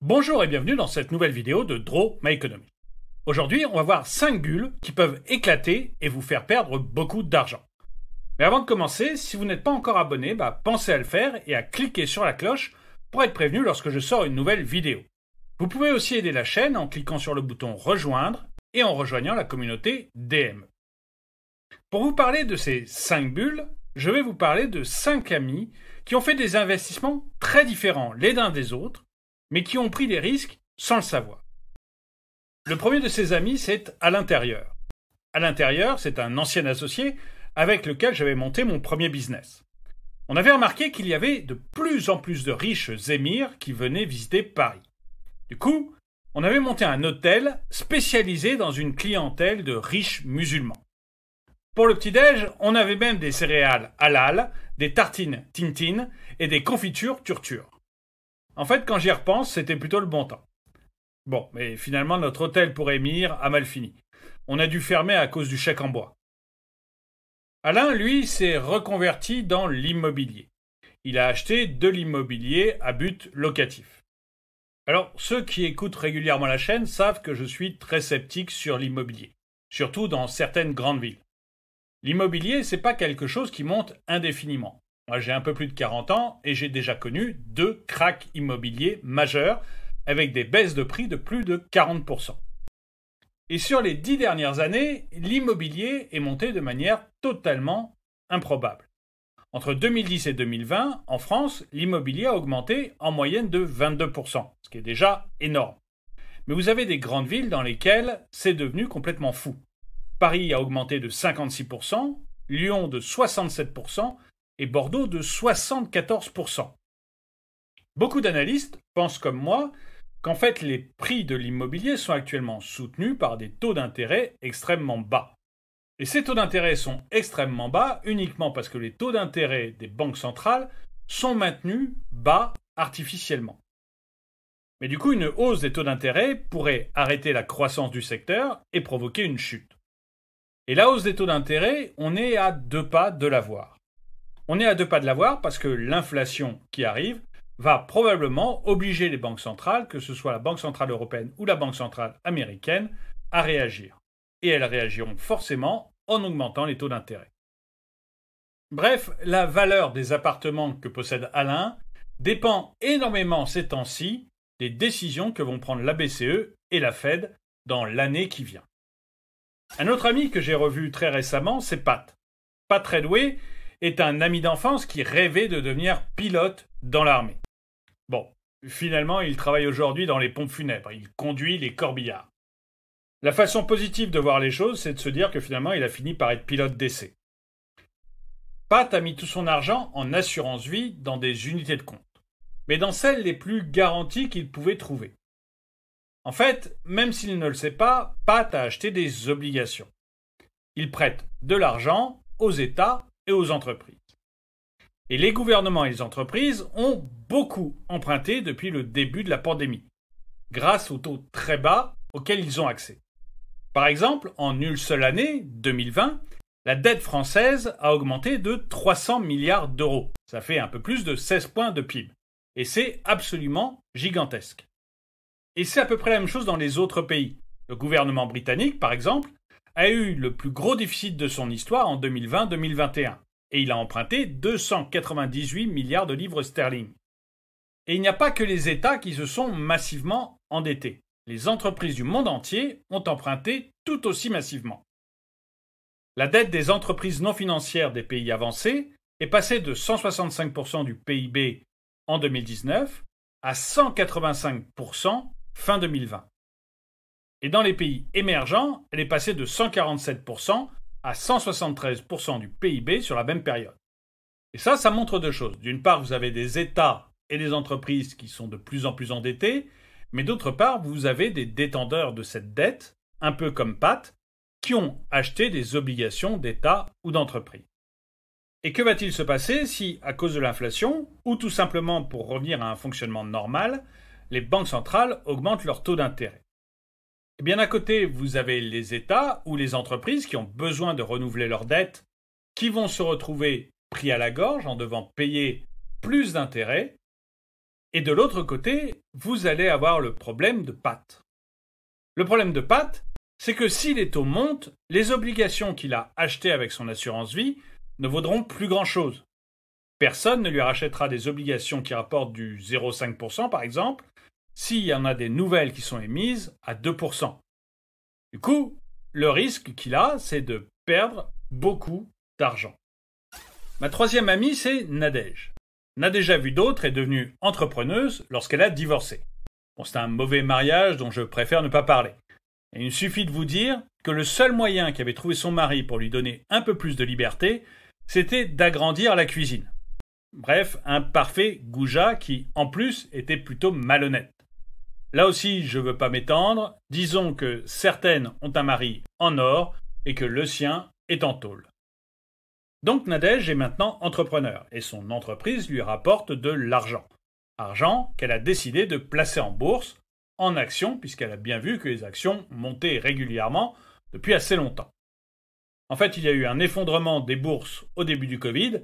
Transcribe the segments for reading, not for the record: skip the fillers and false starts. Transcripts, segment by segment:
Bonjour et bienvenue dans cette nouvelle vidéo de Draw My Economy. Aujourd'hui, on va voir 5 bulles qui peuvent éclater et vous faire perdre beaucoup d'argent. Mais avant de commencer, si vous n'êtes pas encore abonné, pensez à le faire et à cliquer sur la cloche pour être prévenu lorsque je sors une nouvelle vidéo. Vous pouvez aussi aider la chaîne en cliquant sur le bouton Rejoindre et en rejoignant la communauté DME. Pour vous parler de ces 5 bulles, je vais vous parler de 5 amis qui ont fait des investissements très différents les uns des autres, mais qui ont pris des risques sans le savoir. Le premier de ces amis, c'est Alain Terrieur. Alain Terrieur, c'est un ancien associé avec lequel j'avais monté mon premier business. On avait remarqué qu'il y avait de plus en plus de riches émirs qui venaient visiter Paris. Du coup, on avait monté un hôtel spécialisé dans une clientèle de riches musulmans. Pour le petit-déj, on avait même des céréales halal, des tartines Tintin et des confitures Turtur. En fait, quand j'y repense, c'était plutôt le bon temps. Bon, mais finalement, notre hôtel pour émirs a mal fini. On a dû fermer à cause du chèque en bois. Alain, lui, s'est reconverti dans l'immobilier. Il a acheté de l'immobilier à but locatif. Alors, ceux qui écoutent régulièrement la chaîne savent que je suis très sceptique sur l'immobilier, surtout dans certaines grandes villes. L'immobilier, c'est pas quelque chose qui monte indéfiniment. Moi, j'ai un peu plus de 40 ans et j'ai déjà connu 2 cracks immobiliers majeurs avec des baisses de prix de plus de 40%. Et sur les 10 dernières années, l'immobilier est monté de manière totalement improbable. Entre 2010 et 2020, en France, l'immobilier a augmenté en moyenne de 22%, ce qui est déjà énorme. Mais vous avez des grandes villes dans lesquelles c'est devenu complètement fou. Paris a augmenté de 56%, Lyon de 67%, et Bordeaux de 74%. Beaucoup d'analystes pensent comme moi qu'en fait les prix de l'immobilier sont actuellement soutenus par des taux d'intérêt extrêmement bas. Et ces taux d'intérêt sont extrêmement bas uniquement parce que les taux d'intérêt des banques centrales sont maintenus bas artificiellement. Mais du coup, une hausse des taux d'intérêt pourrait arrêter la croissance du secteur et provoquer une chute. Et la hausse des taux d'intérêt, on est à 2 pas de l'avoir. On est à 2 pas de l'avoir parce que l'inflation qui arrive va probablement obliger les banques centrales, que ce soit la Banque centrale européenne ou la Banque centrale américaine, à réagir. Et elles réagiront forcément en augmentant les taux d'intérêt. Bref, la valeur des appartements que possède Alain dépend énormément ces temps-ci des décisions que vont prendre la BCE et la Fed dans l'année qui vient. Un autre ami que j'ai revu très récemment, c'est Pat. Pat Redway est un ami d'enfance qui rêvait de devenir pilote dans l'armée. Bon, finalement, il travaille aujourd'hui dans les pompes funèbres. Il conduit les corbillards. La façon positive de voir les choses, c'est de se dire que finalement, il a fini par être pilote d'essai. Pat a mis tout son argent en assurance vie dans des unités de compte, mais dans celles les plus garanties qu'il pouvait trouver. En fait, même s'il ne le sait pas, Pat a acheté des obligations. Il prête de l'argent aux États et aux entreprises. Et les gouvernements et les entreprises ont beaucoup emprunté depuis le début de la pandémie, grâce aux taux très bas auxquels ils ont accès. Par exemple, en une seule année, 2020, la dette française a augmenté de 300 milliards d'euros. Ça fait un peu plus de 16 points de PIB. Et c'est absolument gigantesque. Et c'est à peu près la même chose dans les autres pays. Le gouvernement britannique, par exemple, a eu le plus gros déficit de son histoire en 2020-2021, et il a emprunté 298 milliards de livres sterling. Et il n'y a pas que les États qui se sont massivement endettés. Les entreprises du monde entier ont emprunté tout aussi massivement. La dette des entreprises non financières des pays avancés est passée de 165% du PIB en 2019 à 185% fin 2020. Et dans les pays émergents, elle est passée de 147% à 173% du PIB sur la même période. Et ça montre 2 choses. D'une part, vous avez des États et des entreprises qui sont de plus en plus endettés, mais d'autre part, vous avez des détenteurs de cette dette, un peu comme Pat, qui ont acheté des obligations d'État ou d'entreprise. Et que va-t-il se passer si, à cause de l'inflation, ou tout simplement pour revenir à un fonctionnement normal, les banques centrales augmentent leur taux d'intérêt? Eh bien, d'un côté, vous avez les États ou les entreprises qui ont besoin de renouveler leurs dettes, qui vont se retrouver pris à la gorge en devant payer plus d'intérêts, Et de l'autre côté, vous allez avoir le problème de Pat. Le problème de Pat, c'est que si les taux montent, les obligations qu'il a achetées avec son assurance vie ne vaudront plus grand-chose. Personne ne lui rachètera des obligations qui rapportent du 0,5% par exemple, s'il y en a des nouvelles qui sont émises à 2%. Du coup, le risque qu'il a, c'est de perdre beaucoup d'argent. Ma troisième amie, c'est Nadège. Nadège a vu d'autres est devenue entrepreneuse lorsqu'elle a divorcé. Bon, c'est un mauvais mariage dont je préfère ne pas parler. Et il suffit de vous dire que le seul moyen qu'avait trouvé son mari pour lui donner un peu plus de liberté, c'était d'agrandir la cuisine. Bref, un parfait goujat qui, en plus, était plutôt malhonnête. Là aussi, je ne veux pas m'étendre, disons que certaines ont un mari en or et que le sien est en tôle. Donc Nadège est maintenant entrepreneur et son entreprise lui rapporte de l'argent. Argent qu'elle a décidé de placer en bourse, en actions, puisqu'elle a bien vu que les actions montaient régulièrement depuis assez longtemps. En fait, il y a eu un effondrement des bourses au début du Covid,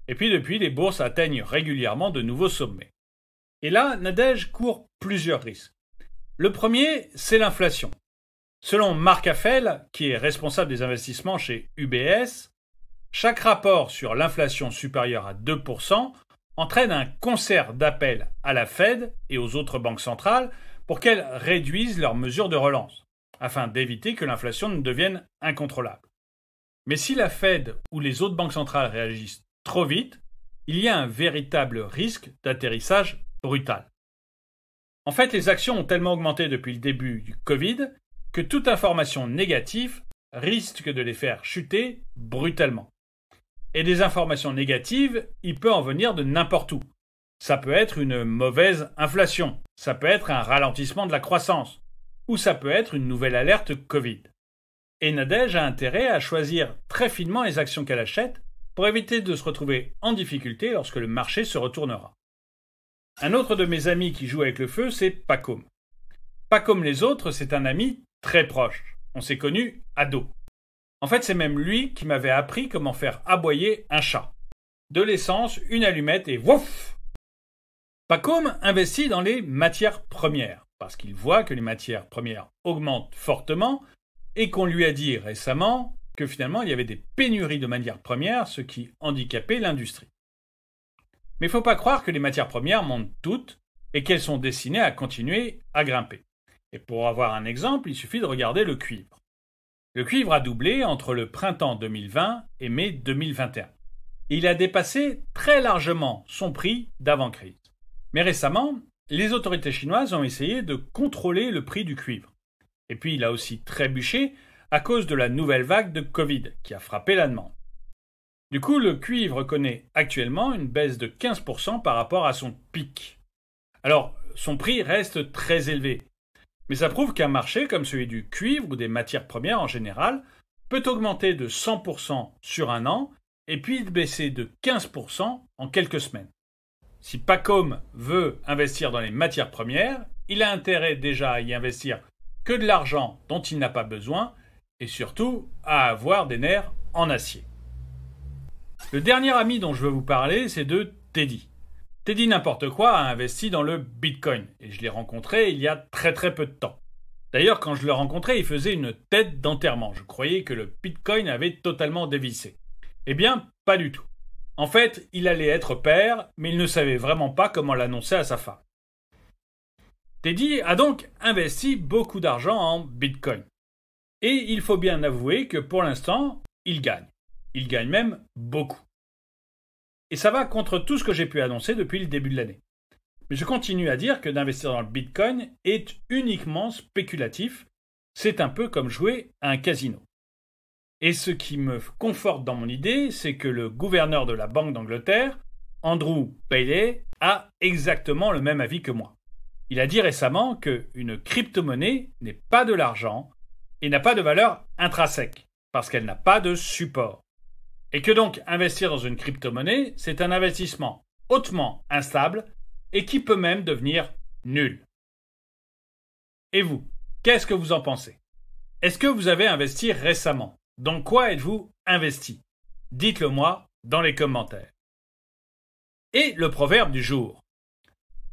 et puis depuis, les bourses atteignent régulièrement de nouveaux sommets. Et là, Nadège court plusieurs risques. Le premier, c'est l'inflation. Selon Marc Affel, qui est responsable des investissements chez UBS, chaque rapport sur l'inflation supérieure à 2% entraîne un concert d'appels à la Fed et aux autres banques centrales pour qu'elles réduisent leurs mesures de relance, afin d'éviter que l'inflation ne devienne incontrôlable. Mais si la Fed ou les autres banques centrales réagissent trop vite, il y a un véritable risque d'atterrissage brutal. En fait, les actions ont tellement augmenté depuis le début du Covid que toute information négative risque de les faire chuter brutalement. Et des informations négatives, il peut en venir de n'importe où. Ça peut être une mauvaise inflation, ça peut être un ralentissement de la croissance, ou ça peut être une nouvelle alerte Covid. Et Nadège a intérêt à choisir très finement les actions qu'elle achète pour éviter de se retrouver en difficulté lorsque le marché se retournera. Un autre de mes amis qui joue avec le feu, c'est pas comme les autres, c'est un ami très proche. On s'est connus ados. En fait, c'est même lui qui m'avait appris comment faire aboyer un chat. De l'essence, une allumette et wouf! Pacôme investit dans les matières premières, parce qu'il voit que les matières premières augmentent fortement et qu'on lui a dit récemment que finalement il y avait des pénuries de matières premières, ce qui handicapait l'industrie. Mais il ne faut pas croire que les matières premières montent toutes et qu'elles sont destinées à continuer à grimper. Et pour avoir un exemple, il suffit de regarder le cuivre. Le cuivre a doublé entre le printemps 2020 et mai 2021. Et il a dépassé très largement son prix d'avant-crise. Mais récemment, les autorités chinoises ont essayé de contrôler le prix du cuivre. Et puis il a aussi trébuché à cause de la nouvelle vague de Covid qui a frappé la demande. Du coup, le cuivre connaît actuellement une baisse de 15% par rapport à son pic. Alors, son prix reste très élevé. Mais ça prouve qu'un marché comme celui du cuivre ou des matières premières en général peut augmenter de 100% sur un an et puis baisser de 15% en quelques semaines. Si Pacôme veut investir dans les matières premières, il a intérêt déjà à y investir que de l'argent dont il n'a pas besoin et surtout à avoir des nerfs en acier. Le dernier ami dont je veux vous parler, c'est de Teddy. Teddy n'importe quoi a investi dans le Bitcoin et je l'ai rencontré il y a très peu de temps. D'ailleurs, quand je l'ai rencontré, il faisait une tête d'enterrement. Je croyais que le Bitcoin avait totalement dévissé. Eh bien, pas du tout. En fait, il allait être père, mais il ne savait vraiment pas comment l'annoncer à sa femme. Teddy a donc investi beaucoup d'argent en Bitcoin. Et il faut bien avouer que pour l'instant, il gagne. Il gagne même beaucoup. Et ça va contre tout ce que j'ai pu annoncer depuis le début de l'année. Mais je continue à dire que d'investir dans le Bitcoin est uniquement spéculatif. C'est un peu comme jouer à un casino. Et ce qui me conforte dans mon idée, c'est que le gouverneur de la Banque d'Angleterre, Andrew Bailey, a exactement le même avis que moi. Il a dit récemment qu'une crypto-monnaie n'est pas de l'argent et n'a pas de valeur intrinsèque, parce qu'elle n'a pas de support. Et que donc investir dans une crypto-monnaie, c'est un investissement hautement instable et qui peut même devenir nul. Et vous, qu'est-ce que vous en pensez? Est-ce que vous avez investi récemment? Dans quoi êtes-vous investi? Dites-le moi dans les commentaires. Et le proverbe du jour.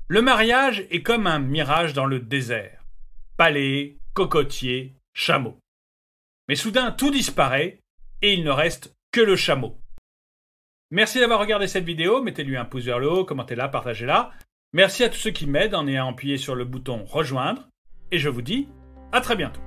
Le mariage est comme un mirage dans le désert. Palais, cocotiers, chameaux. Mais soudain, tout disparaît et il ne reste que le chameau. Merci d'avoir regardé cette vidéo, mettez-lui un pouce vers le haut, commentez-la, partagez-la. Merci à tous ceux qui m'aident en ayant appuyé sur le bouton rejoindre et je vous dis à très bientôt.